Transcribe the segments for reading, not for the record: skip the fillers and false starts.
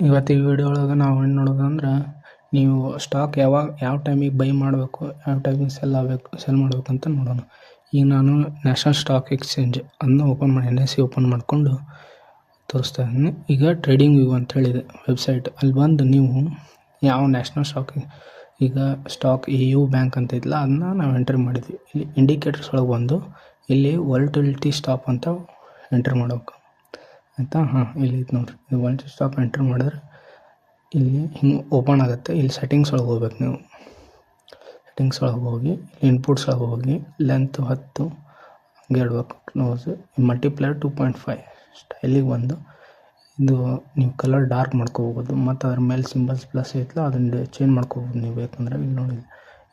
ಇವತ್ತು ಈ ವಿಡಿಯೋ ಒಳಗೆ ನಾವು ಏನು ನೋಡೋದಂದ್ರೆ, ನೀವು ಸ್ಟಾಕ್ ಯಾವ ಟೈಮಿಗೆ ಬೈ ಮಾಡಬೇಕು, ಯಾವ ಟೈಮಿಗೆ ಸೆಲ್ ಮಾಡಬೇಕಂತ ನೋಡೋಣ. ಈಗ ನಾನು ನ್ಯಾಷನಲ್ ಸ್ಟಾಕ್ ಎಕ್ಸ್ಚೇಂಜ್ ಅದನ್ನ ಓಪನ್ ಮಾಡಿ NSE ಓಪನ್ ಮಾಡಿಕೊಂಡು ತೋರಿಸ್ತಾ ಇದ್ದೀನಿ. ಈಗ ಟ್ರೇಡಿಂಗ್ ವ್ಯೂ ಅಂತ ಹೇಳಿದೆ ವೆಬ್ಸೈಟ್, ಅಲ್ಲಿ ಬಂದು ನೀವು ಯಾವ ನ್ಯಾಷನಲ್ ಸ್ಟಾಕ್, ಈಗ ಸ್ಟಾಕ್ EU ಬ್ಯಾಂಕ್ ಅಂತ ಇತ್ತಲ್ಲ ಅದನ್ನ ನಾವು ಎಂಟ್ರಿ ಮಾಡಿದ್ವಿ. ಇಲ್ಲಿ ಇಂಡಿಕೇಟರ್ಸ್ ಒಳಗೆ ಬಂದು ಇಲ್ಲಿ ವಾಲಟಿಲಿಟಿ ಸ್ಟಾಪ್ ಅಂತ ಎಂಟ್ರಿ ಮಾಡಬೇಕು ಆಯಿತಾ. ಇಲ್ಲಿ ಐತೆ ನೋಡಿರಿ, ಇದು ವಾಲಟಿಲಿಟಿ ಸ್ಟಾಪ್ ಎಂಟ್ರಿ ಮಾಡಿದ್ರೆ ಇಲ್ಲಿ ಹಿಂಗೆ ಓಪನ್ ಆಗುತ್ತೆ. ಇಲ್ಲಿ ಸೆಟ್ಟಿಂಗ್ಸ್ ಒಳಗೆ ಹೋಗ್ಬೇಕು ನೀವು. ಸೆಟ್ಟಿಂಗ್ಸ್ ಒಳಗೆ ಹೋಗಿ ಇನ್ಪುಟ್ಸ್ ಒಳಗೆ ಹೋಗಿ ಲೆಂತ್ 10 ಹಂಗೆ ಇಡಬೇಕು. ಕ್ಲೋಸ್ ಮಲ್ಟಿಪ್ಲೈರ್ 2.5 ಸ್ಟೈಲಿಗೆ ಬಂದು ಇದು ನೀವು ಕಲರ್ ಡಾರ್ಕ್ ಮಾಡ್ಕೋಬೋದು, ಮತ್ತು ಅದ್ರ ಮೇಲೆ ಸಿಂಬಲ್ಸ್ ಪ್ಲಸ್ ಐತಲ್ಲ ಅದನ್ನು ಚೇಂಜ್ ಮಾಡ್ಕೋಬೋದು ನೀವು ಬೇಕಂದ್ರೆ. ಇಲ್ಲಿ ನೋಡಿ,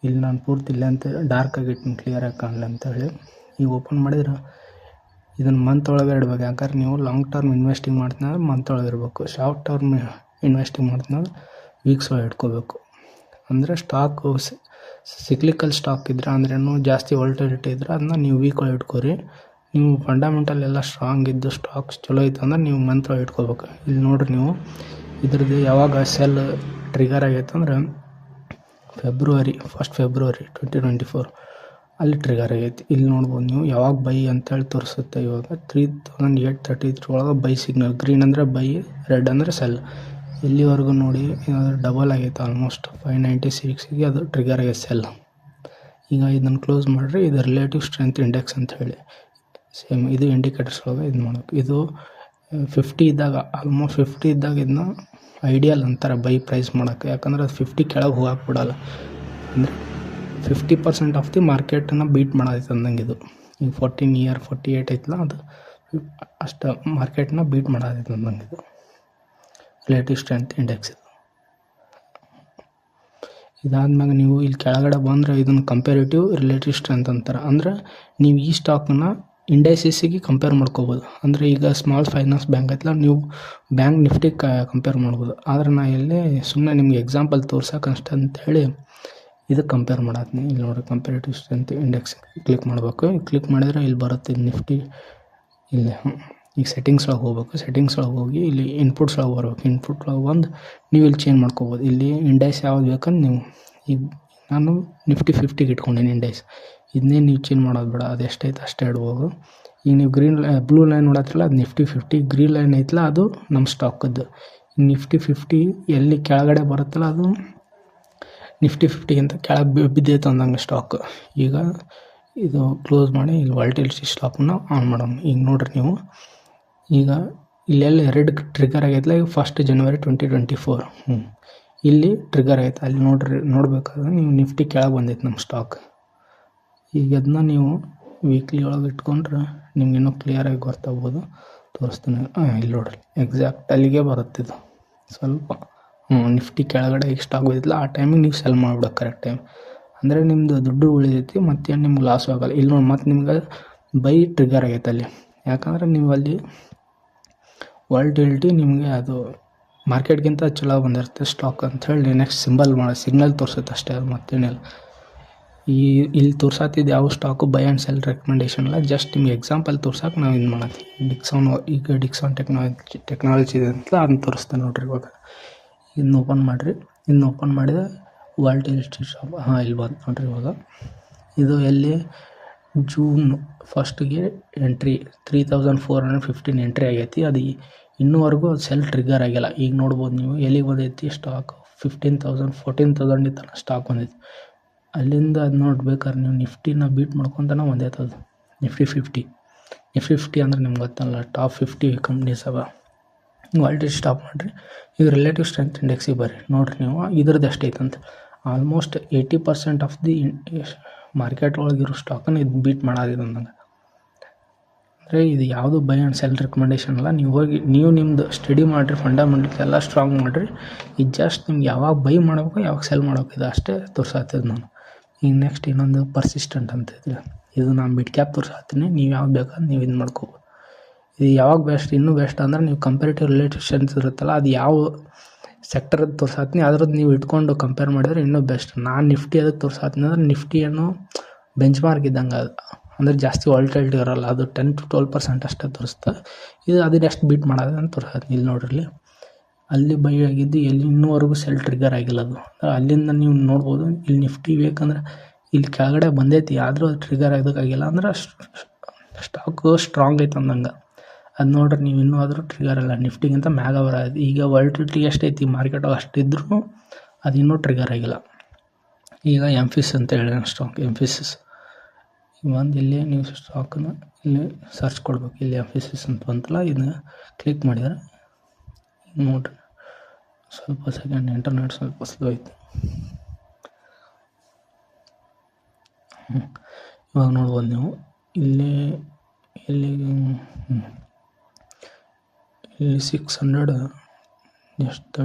ಇಲ್ಲಿ ನಾನು ಪೂರ್ತಿ ಲೆಂತ್ ಡಾರ್ಕ್ ಆಗಿಟ್ಟು ಕ್ಲಿಯರಾಗಿ ಕಾಣಲಿ ಅಂತೇಳಿ ಈಗ ಓಪನ್ ಮಾಡಿದ್ರೆ ಇದನ್ನು ಮಂತ್ ಒಳಗೆ ಇಡ್ಬೇಕು. ಯಾಕಂದ್ರೆ ನೀವು ಲಾಂಗ್ ಟರ್ಮ್ ಇನ್ವೆಸ್ಟಿಂಗ್ ಮಾಡ್ತಿದ್ರೆ ಮಂತ್ ಒಳಗೆ ಇರಬೇಕು. ಶಾರ್ಟ್ ಟರ್ಮ್ ಇನ್ವೆಸ್ಟಿಂಗ್ ಮಾಡ್ತಿದ್ರೆ ವೀಕ್ಸ್ ಒಳಗೆ ಇಟ್ಕೋಬೇಕು. ಅಂದರೆ ಸ್ಟಾಕು ಸಿಕ್ಲಿಕಲ್ ಸ್ಟಾಕ್ ಇದ್ರೆ ಅಂದ್ರೇನು ಜಾಸ್ತಿ ವಾಲಟಿಲಿಟಿ ಇದ್ರೆ ಅದನ್ನ ನೀವು ವೀಕ್ ಒಳಗೆ ಇಟ್ಕೋರಿ. ನೀವು ಫಂಡಮೆಂಟಲ್ ಎಲ್ಲ ಸ್ಟ್ರಾಂಗ್ ಇದ್ದು ಸ್ಟಾಕ್ಸ್ ಚಲೋ ಐತೆ ಅಂದ್ರೆ ನೀವು ಮಂತ್ ಒಳಗೆ ಇಟ್ಕೋಬೇಕು. ಇಲ್ಲಿ ನೋಡಿರಿ, ನೀವು ಇದ್ರದ್ದು ಯಾವಾಗ ಸೆಲ್ ಟ್ರಿಗರ್ ಆಗೈತೆ ಅಂದ್ರೆ ಫೆಬ್ರವರಿ 2024 ಅಲ್ಲಿ ಟ್ರಿಗರ್ ಆಗೈತಿ. ಇಲ್ಲಿ ನೋಡ್ಬೋದು ನೀವು ಯಾವಾಗ ಬೈ ಅಂತೇಳಿ ತೋರಿಸುತ್ತೆ. ಇವಾಗ 3833 ಒಳಗೆ ಬೈ ಸಿಗ್ನಲ್, ಗ್ರೀನ್ ಅಂದರೆ ಬೈ, ರೆಡ್ ಅಂದರೆ ಸೆಲ್. ಇಲ್ಲಿವರೆಗೂ ನೋಡಿ ಡಬಲ್ ಆಗೈತೆ, ಆಲ್ಮೋಸ್ಟ್ 596ಗೆ ಅದು ಟ್ರಿಗರ್ ಆಗೈತೆ ಸೆಲ್. ಈಗ ಇದನ್ನು ಕ್ಲೋಸ್ ಮಾಡಿರಿ. ಇದು ರಿಲೇಟಿವ್ ಸ್ಟ್ರೆಂತ್ ಇಂಡೆಕ್ಸ್ ಅಂತ ಹೇಳಿ ಸೇಮ್ ಇದು ಇಂಡಿಕೇಟರ್ಸ್ ಒಳಗೆ ಇದು ಮಾಡೋಕೆ. ಇದು 50 ಇದ್ದಾಗ, ಆಲ್ಮೋಸ್ಟ್ 50 ಇದ್ದಾಗ ಇದನ್ನ ಐಡಿಯಲ್ ಅಂತಾರೆ ಬೈ ಪ್ರೈಸ್ ಮಾಡೋಕ್ಕೆ. ಯಾಕಂದ್ರೆ ಅದು 50 ಕೆಳಗೆ ಹೋಗಕ್ಕೆ ಬಿಡಲ್ಲ. ಅಂದರೆ 50% ಆಫ್ ದಿ ಮಾರ್ಕೆಟನ್ನು ಬೀಟ್ ಮಾಡೋದೈತೆ ಅಂದಂಗೆ ಇದು. ಈಗ 48 ಐತಲ್ಲ, ಅದು ಅಷ್ಟು ಮಾರ್ಕೆಟ್ನ ಬೀಟ್ ಮಾಡೋದೈತೆ ಅಂದಂಗೆ ಇದು ರಿಲೇಟಿವ್ ಸ್ಟ್ರೆಂತ್ ಇಂಡೆಕ್ಸ್. ಇದು ಇದಾದ್ಮೇಲೆ ನೀವು ಇಲ್ಲಿ ಕೆಳಗಡೆ ಬಂದರೆ ಇದನ್ನು ಕಂಪೇರಿಟಿವ್ ರಿಲೇಟಿವ್ ಸ್ಟ್ರೆಂತ್ ಅಂತಾರೆ. ಅಂದರೆ ನೀವು ಈ ಸ್ಟಾಕನ್ನು ಇಂಡೈಸಿಸಿಗೆ ಕಂಪೇರ್ ಮಾಡ್ಕೋಬೋದು. ಅಂದರೆ ಈಗ ಸ್ಮಾಲ್ ಫೈನಾನ್ಸ್ ಬ್ಯಾಂಕ್ ಐತಲ್ಲ, ನೀವು ಬ್ಯಾಂಕ್ ನಿಫ್ಟಿಗೆ ಕಂಪೇರ್ ಮಾಡ್ಬೋದು. ಆದರೆ ನಾ ಇಲ್ಲಿ ಸುಮ್ಮನೆ ನಿಮ್ಗೆ ಎಕ್ಸಾಂಪಲ್ ತೋರ್ಸೋಕೆ ಅಷ್ಟೇ ಅಂತೇಳಿ ಇದಕ್ಕೆ ಕಂಪೇರ್ ಮಾಡತ್ತೀನಿ. ಇಲ್ಲಿ ನೋಡಿರಿ, ಕಂಪೇರಿಟಿವ್ ಸ್ಟ್ರೆಂತ್ ಇಂಡೆಕ್ಸ್ ಕ್ಲಿಕ್ ಮಾಡಬೇಕು. ಕ್ಲಿಕ್ ಮಾಡಿದರೆ ಇಲ್ಲಿ ಬರುತ್ತೆ ನಿಫ್ಟಿ. ಇಲ್ಲಿ ಈಗ ಸೆಟ್ಟಿಂಗ್ಸ್ ಒಳಗೆ ಹೋಗ್ಬೇಕು. ಸೆಟ್ಟಿಂಗ್ಸ್ ಒಳಗೆ ಹೋಗಿ ಇಲ್ಲಿ ಇನ್ಪುಟ್ಸ್ ಒಳಗೆ ಬರ್ಬೇಕು. ಇನ್ಪುಟ್ ಒಳಗೆ ಬಂದು ನೀವು ಇಲ್ಲಿ ಚೇಂಜ್ ಮಾಡ್ಕೋಬೋದು. ಇಲ್ಲಿ ಇಂಡೈಸ್ ಯಾವ್ದು ಬೇಕಂದ್ರೆ ನೀವು, ಈಗ ನಾನು ನಿಫ್ಟಿ 50ಗೆ ಇಟ್ಕೊಂಡೀನಿ ಇಂಡೈಸ್. ಇದನ್ನೇ ನೀವು ಚೇಂಜ್ ಮಾಡೋದು ಬೇಡ, ಅದು ಎಷ್ಟೈತೆ ಅಷ್ಟೇ ಇಡ್ಬೋದು. ಈಗ ನೀವು ಬ್ಲೂ ಲೈನ್ ನೋಡತ್ತಿಲ್ಲ, ಅದು ನಿಫ್ಟಿ 50. ಗ್ರೀನ್ ಲೈನ್ ಐತಲ್ಲ ಅದು ನಮ್ಮ ಸ್ಟಾಕದ್ದು. ನಿಫ್ಟಿ 50 ಎಲ್ಲಿ ಕೆಳಗಡೆ ಬರುತ್ತಲ್ಲ ಅದು ನಿಫ್ಟಿ 50ಗಿಂತ ಕೆಳಗೆ ಬಿದ್ದೈತೆ ಅಂದಂಗೆ ಸ್ಟಾಕ್. ಈಗ ಇದು ಕ್ಲೋಸ್ ಮಾಡಿ ಇಲ್ಲಿ ವಾಲಟಿಲಿಟಿ ಸ್ಟಾಪನ್ನು ಆನ್ ಮಾಡೋಣ. ಈಗ ನೋಡಿರಿ ನೀವು, ಈಗ ಇಲ್ಲೆಲ್ಲ ಎರಡು ಟ್ರಿಗರ್ ಆಗೈತಲ್ಲ. ಈಗ 1 ಜನವರಿ 2024 ಇಲ್ಲಿ ಟ್ರಿಗರ್ ಆಗೈತೆ. ಅಲ್ಲಿ ನೋಡಬೇಕಾದ್ರೆ ನೀವು ನಿಫ್ಟಿ ಕೆಳಗೆ ಬಂದೈತೆ ನಮ್ಮ ಸ್ಟಾಕ್. ಈಗ ಅದನ್ನ ನೀವು ವೀಕ್ಲಿ ಒಳಗೆ ಇಟ್ಕೊಂಡ್ರೆ ನಿಮ್ಗೆ ಇನ್ನೂ ಕ್ಲಿಯರಾಗಿ ಗೊತ್ತಾಗ್ಬೋದು. ತೋರಿಸ್ತೀನಿ. ಇಲ್ಲಿ ನೋಡ್ರಿ, ಎಕ್ಸಾಕ್ಟ್ ಅಲ್ಲಿಗೆ ಬರುತ್ತಿದ್ದು ಸ್ವಲ್ಪ ನಿಫ್ಟಿ ಕೆಳಗಡೆ ಈಗ ಸ್ಟಾಕ್ ಬಂದಿತ್ತಲ್ಲ ಆ ಟೈಮಿಗೆ ನೀವು ಸೆಲ್ ಮಾಡ್ಬಿಡೋಕೆ ಕರೆಕ್ಟ್ ಟೈಮ್. ಅಂದರೆ ನಿಮ್ಮದು ದುಡ್ಡು ಉಳಿದೈತಿ, ಮತ್ತೇನು ನಿಮ್ಗೆ ಲಾಸ್ ಆಗೋಲ್ಲ. ಇಲ್ಲಿ ನೋಡಿ, ಮತ್ತು ನಿಮ್ಗೆ ಬೈ ಟ್ರಿಗರ್ ಆಗೈತೆ ಅಲ್ಲಿ. ಯಾಕಂದರೆ ನೀವು ಅಲ್ಲಿ ವಾಲಟಿಲಿಟಿ ನಿಮಗೆ ಅದು ಮಾರ್ಕೆಟ್ಗಿಂತ ಚಲೋ ಬಂದಿರುತ್ತೆ ಸ್ಟಾಕ್ ಅಂಥೇಳಿ ನೆಕ್ಸ್ಟ್ ಸಿಗ್ನಲ್ ತೋರಿಸುತ್ತೆ ಅಷ್ಟೇ, ಅದು ಮತ್ತೇನಿಲ್ಲ. ಇಲ್ಲಿ ತೋರ್ಸತ್ತಿದ್ದು ಯಾವ stock by and sell recommendation ಅಲ್ಲ, ಜಸ್ಟ್ ನಿಮ್ಗೆ ಎಕ್ಸಾಂಪಲ್ ತೋರ್ಸಕ್ಕೆ ನಾವು ಇದು ಮಾಡತ್ತೀವಿ. ಡಿಕ್ಸಾನ್ ಟೆಕ್ನಾಲಜಿ ಇದೆ ಅಂತಲ್ಲ, ಅದನ್ನ ತೋರಿಸ್ತೇನೆ ನೋಡಿರಿ. ಇವಾಗ ಇದನ್ನ ಓಪನ್ ಮಾಡಿರಿ. ಇದನ್ನ ಓಪನ್ ಮಾಡಿದರೆ ವಾಲಟಿಲಿಟಿ ಸ್ಟಾಪ್ ಇಲ್ಲಿ ಬಂತು ನೋಡಿರಿ. ಇವಾಗ ಇದು ಎಲ್ಲಿ ಜೂನ್ 1ಗೆ ಎಂಟ್ರಿ 3415 ಎಂಟ್ರಿ ಆಗೈತಿ. ಅದು ಇನ್ನೂವರೆಗೂ ಸೆಲ್ ಟ್ರಿಗರ್ ಆಗಿಲ್ಲ. ಈಗ ನೋಡ್ಬೋದು ನೀವು ಎಲ್ಲಿಗೆ ಬಂದೈತಿ ಸ್ಟಾಕ್ 14,000 ತನಕ ಸ್ಟಾಕ್ ಬಂದೈತಿ. ಅಲ್ಲಿಂದ ಅದು ನೋಡ್ಬೇಕಾದ್ರೆ ನೀವು ನಿಫ್ಟಿನ ಬೀಟ್ ಮಾಡ್ಕೊತಾನೆ ಒಂದೈತೆ ಅದು ನಿಫ್ಟಿ 50 ಅಂದ್ರೆ ನಿಮ್ಗೆ ಗೊತ್ತಲ್ಲ, ಟಾಪ್ 50 ಕಂಪ್ನೀಸ್ ಅವ. ವಾಲಟಿಲಿಟಿ ಸ್ಟಾಪ್ ಮಾಡಿರಿ. ಈಗ ರಿಲೇಟಿವ್ ಸ್ಟ್ರೆಂತ್ ಇಂಡೆಕ್ಸಿಗೆ ಬರ್ರಿ. ನೋಡಿರಿ ನೀವು ಇದ್ರದ್ದು ಎಷ್ಟೈತೆ ಅಂತ. ಆಲ್ಮೋಸ್ಟ್ 80% ಆಫ್ ದಿ ಮಾರ್ಕೆಟ್ ಒಳಗಿರೋ ಸ್ಟಾಕನ್ನು ಇದು ಬೀಟ್ ಮಾಡೋದಿದೆ ಅಂದಂಗೆ. ಅಂದರೆ ಇದು ಯಾವುದು ಬೈ ಆ್ಯಂಡ್ ಸೆಲ್ ರೆಕಮೆಂಡೇಷನ್ ಅಲ್ಲ. ನೀವು ನಿಮ್ಮದು ಸ್ಟಡಿ ಮಾಡಿರಿ, ಫಂಡಮೆಂಟಲ್ಸ್ ಎಲ್ಲ ಸ್ಟ್ರಾಂಗ್ ಮಾಡಿರಿ. ಇದು ಜಸ್ಟ್ ನಿಮ್ಗೆ ಯಾವಾಗ ಬೈ ಮಾಡಬೇಕು ಯಾವಾಗ ಸೆಲ್ ಮಾಡಬೇಕು ಇದು ಅಷ್ಟೇ ತೋರ್ಸಾಗ್ತದೆ ನಾನು. ಈಗ ನೆಕ್ಸ್ಟ್ ಇನ್ನೊಂದು ಪರ್ಸಿಸ್ಟೆಂಟ್ ಅಂತ ಇದ್ರೆ, ಇದು ನಾನು ಮಿಡ್ ಕ್ಯಾಪ್ ತೋರ್ಸಾಗ್ತೀನಿ. ನೀವು ಯಾವ್ದು ಬೇಕಾದ್ರೆ ನೀವು ಇದು ಮಾಡ್ಕೋಬೋದು. ಇದು ಯಾವಾಗ ಇನ್ನೂ ಬೆಸ್ಟ್ ಅಂದ್ರೆ ನೀವು ಕಂಪೇರಿಟಿವ್ ರಿಲೇಟಿವ್ ಸ್ಟ್ರೆಂತ್ ಇರುತ್ತಲ್ಲ, ಅದು ಯಾವ ಸೆಕ್ಟರದ್ದು ತೋರ್ಸಾಗ್ತೀನಿ ಅದ್ರದ್ದು ನೀವು ಇಟ್ಕೊಂಡು ಕಂಪೇರ್ ಮಾಡಿದ್ರೆ ಇನ್ನೂ ಬೆಸ್ಟ್. ನಾನು ನಿಫ್ಟಿ ಅದಕ್ಕೆ ತೋರ್ಸಾಗ್ತೀನಿ ಅಂದ್ರೆ ನಿಫ್ಟಿ ಏನು ಬೆಂಚ್ ಮಾರ್ಕ್ ಇದ್ದಂಗೆ ಅದು. ಅಂದರೆ ಜಾಸ್ತಿ ವಾಲಟಿಲಿಟಿ ಇರೋಲ್ಲ, ಅದು 10 to 12% ಅಷ್ಟೇ ತೋರಿಸ್ತಾ. ಇದು ಅದನ್ನ ಎಷ್ಟು ಬೀಟ್ ಮಾಡೋದು ಅಂತ ತೋರ್ಸಾಗ್ತೀನಿ. ಇಲ್ಲಿ ನೋಡ್ರಿ, ಅಲ್ಲಿ ಬೈ ಆಗಿದ್ದು ಎಲ್ಲಿ ಇನ್ನೂವರೆಗೂ ಸೆಲ್ ಟ್ರಿಗರ್ ಆಗಿಲ್ಲ ಅದು. ಅಲ್ಲಿಂದ ನೀವು ನೋಡ್ಬೋದು. ಇಲ್ಲಿ ನಿಫ್ಟಿ ಬೇಕಂದ್ರೆ ಇಲ್ಲಿ ಕೆಳಗಡೆ ಬಂದೈತಿ, ಆದರೂ ಅದು ಟ್ರಿಗರ್ ಆಗೋಕ್ಕಾಗಿಲ್ಲ. ಅಂದ್ರೆ ಸ್ಟಾಕು ಸ್ಟ್ರಾಂಗ್ ಐತೆ ಅಂದಂಗೆ. ಅದು ನೋಡ್ರಿ ನೀವು ಇನ್ನೂ ಆದರೂ ಟ್ರಿಗರ್ ಇಲ್ಲ, ನಿಫ್ಟಿಗಿಂತ ಮ್ಯಾಗ ಬರೋದು. ಈಗ ವಾಲಟಿಲಿಟಿ ಎಷ್ಟೈತಿ ಮಾರ್ಕೆಟಾಗ ಅಷ್ಟಿದ್ರೂ ಅದು ಇನ್ನೂ ಟ್ರಿಗರ್ ಆಗಿಲ್ಲ. ಈಗ ಎಂಫಿಸ್ ಅಂತ ಹೇಳಿ ಸ್ಟಾಕ್, ಎಂಫಿಸಿಸ್ ಒಂದು ಇಲ್ಲಿ ನೀವು ಸ್ಟಾಕನ್ನು ಇಲ್ಲಿ ಸರ್ಚ್ ಕೊಡ್ಬೇಕು. ಇಲ್ಲಿ ಎಂಫಿಸಿಸ್ ಅಂತ ಬಂತಲ್ಲ, ಇದನ್ನ ಕ್ಲಿಕ್ ಮಾಡಿದ್ರೆ ನೋಡ್ರಿ ಸ್ವಲ್ಪ ಸೆಕೆಂಡ್ ಇಂಟರ್ನೆಟ್ ಸ್ವಲ್ಪ ಸ್ಲೋ ಐತಿ. ಇವಾಗ ನೋಡ್ಬೋದು ನೀವು ಇಲ್ಲಿ 600 ಎಷ್ಟು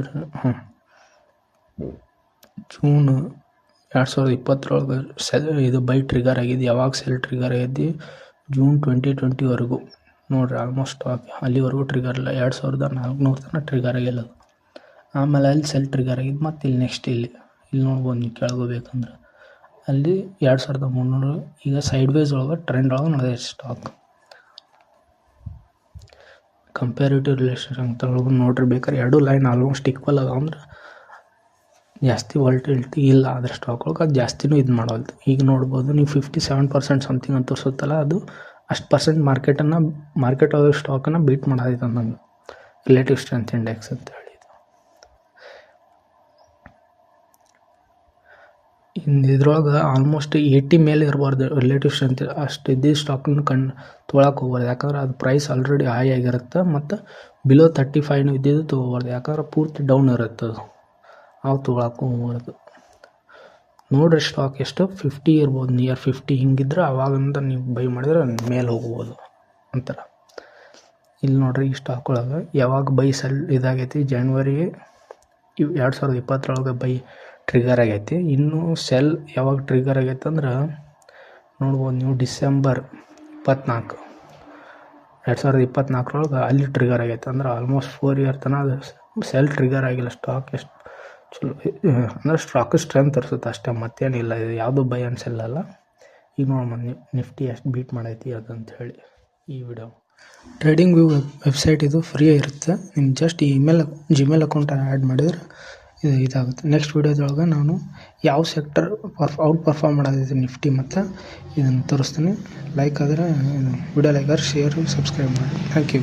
ಜೂನ್ 2020 ಇದು ಬೈ ಟ್ರಿಗರ್ ಆಗಿದೆ. ಯಾವಾಗ ಸೆಲ್ ಟ್ರಿಗರ್ ಆಗೈತಿ? ಜೂನ್ 2020ವರೆಗೂ ನೋಡ್ರಿ. ಆಲ್ಮೋಸ್ಟ್ ಸ್ಟಾಕ್ ಅಲ್ಲಿವರೆಗೂ ಟ್ರಿಗರ್ ಇಲ್ಲ. 2400 ತನಕ ಟ್ರಿಗರ್ ಆಗಿಲ್ಲ ಅದು. ಆಮೇಲೆ ಅಲ್ಲಿ ಸೆಲ್ ಟ್ರಿಗರ್ ಆಗಿದ್ದು ಮತ್ತು ಇಲ್ಲಿ ನೆಕ್ಸ್ಟ್ ಇಲ್ಲಿ ನೋಡ್ಬೋದು ನೀವು ಕೆಳಗೋಗ್ಬೇಕಂದ್ರೆ ಅಲ್ಲಿ 2300. ಈಗ ಸೈಡ್ ವೇಸ್ ಒಳಗೆ ಟ್ರೆಂಡ್ ಒಳಗೆ ನಡೆದೈತೆ ಸ್ಟಾಕ್. ಕಂಪ್ಯಾರಿಟಿವ್ ರಿಲೇಷನ್ ಅಂತ ನೋಡ್ರಿ ಬೇಕಾದ್ರೆ ಎರಡು ಲೈನ್ ಆಲ್ಮೋಸ್ಟ್ ಈಕ್ವಲ್ ಅದ. ಅಂದ್ರೆ ಜಾಸ್ತಿ ವಾಲಟಿಲಿಟಿ ಇಲ್ಲ ಆದರೆ ಸ್ಟಾಕ್ ಒಳಗೆ ಅದು ಜಾಸ್ತಿನೂ ಇದು ಮಾಡೋದು. ಈಗ ನೋಡ್ಬೋದು ನೀವು 57% ಸಮಥಿಂಗ್ ಅಂತ ತೋರಿಸುತ್ತಲ್ಲ, ಅದು ಅಷ್ಟು ಪರ್ಸೆಂಟ್ ಮಾರ್ಕೆಟ್ ಒಳಗೆ ಸ್ಟಾಕನ್ನು ಬೀಟ್ ಮಾಡೋದೈತೆ ಅಂದಂಗೆ. ರಿಲೇಟಿವ್ ಸ್ಟ್ರೆಂತ್ ಇಂಡೆಕ್ಸ್ ಅಂತ ಹೇಳಿ ಇದ್ರೊಳಗೆ ಆಲ್ಮೋಸ್ಟ್ 80 ಮೇಲೆ ಇರಬಾರ್ದು ರಿಲೇಟಿವ್ ಸ್ಟ್ರೆಂತ್. ಅಷ್ಟು ಇದ್ದಿದ್ದು ಸ್ಟಾಕನ್ನು ತೊಗೊಳಕ್ಕೆ ಹೋಗ್ಬಾರ್ದು, ಯಾಕಂದ್ರೆ ಅದು ಪ್ರೈಸ್ ಆಲ್ರೆಡಿ ಹೈ ಆಗಿರುತ್ತೆ. ಮತ್ತು ಬಿಲೋ 35 ಇದ್ದಿದ್ದು ತೊಗೋಬಾರ್ದು, ಯಾಕಂದ್ರೆ ಪೂರ್ತಿ ಡೌನ್ ಇರುತ್ತೆ ಅದು. ಅವು ತೊಗೊಳಕ್ಕೆ ಹೋಗ್ಬಾರ್ದು. ನೋಡಿರಿ ಸ್ಟಾಕ್ ಎಷ್ಟು 50 ಇರ್ಬೋದು, ನಿಯರ್ 50 ಹಿಂಗಿದ್ರೆ ಅವಾಗಿಂದ ನೀವು ಬೈ ಮಾಡಿದ್ರೆ ಮೇಲೆ ಹೋಗ್ಬೋದು ಅಂತಾರೆ. ಇಲ್ಲಿ ನೋಡ್ರಿ ಈ ಸ್ಟಾಕ್ ಒಳಗೆ ಯಾವಾಗ ಬೈ ಸೆಲ್ ಇದಾಗೈತಿ, ಜನವರಿ 2020 ಬೈ ಟ್ರಿಗರ್ ಆಗೈತಿ. ಇನ್ನೂ ಸೆಲ್ ಯಾವಾಗ ಟ್ರಿಗರ್ ಆಗೈತೆ ಅಂದ್ರೆ ನೋಡ್ಬೋದು ನೀವು ಡಿಸೆಂಬರ್ 24, 2024 ಅಲ್ಲಿ ಟ್ರಿಗರ್ ಆಗೈತೆ. ಅಂದ್ರೆ ಆಲ್ಮೋಸ್ಟ್ 4 ಇಯರ್ ತನಕ ಅದು ಸೆಲ್ ಟ್ರಿಗರ್ ಆಗಿಲ್ಲ. ಸ್ಟಾಕ್ ಎಷ್ಟು ಚಲೋ ಅಂದ್ರೆ ಸ್ಟಾಕ್ ಸ್ಟ್ರೆಂತ್ ತೋರಿಸುತ್ತೆ ಅಷ್ಟೇ, ಮತ್ತೇನಿಲ್ಲ. ಇದು ಯಾವುದು ಬೈ ಆ್ಯಂಡ್ ಸೆಲ್ ಅಲ್ಲ. ಈಗ ನೋಡಿ ನಿಫ್ಟಿ ಎಷ್ಟು ಬೀಟ್ ಮಾಡೈತಿ ಅದಂತ ಹೇಳಿ ಈ ವಿಡಿಯೋ. ಟ್ರೇಡಿಂಗ್ ವ್ಯೂ ವೆಬ್ಸೈಟ್ ಇದು ಫ್ರೀ ಇರುತ್ತೆ. ನಿಮ್ಮ ಜಸ್ಟ್ ಜಿಮೇಲ್ ಅಕೌಂಟ್ ಆ್ಯಡ್ ಮಾಡಿದ್ರೆ ಇದಾಗುತ್ತೆ. ನೆಕ್ಸ್ಟ್ ವೀಡಿಯೋದೊಳಗೆ ನಾನು ಯಾವ ಸೆಕ್ಟರ್ ಔಟ್ ಪರ್ಫಾರ್ಮ್ ಮಾಡೋದೈತೆ ನಿಫ್ಟಿ ಮತ್ತು ಇದನ್ನು ತೋರಿಸ್ತೀನಿ. ಲೈಕ್ ಆದರೆ ವಿಡಿಯೋ ಲೈಕ್ ಆದರೆ ಶೇರ್ ಸಬ್ಸ್ಕ್ರೈಬ್ ಮಾಡಿ. Thank you.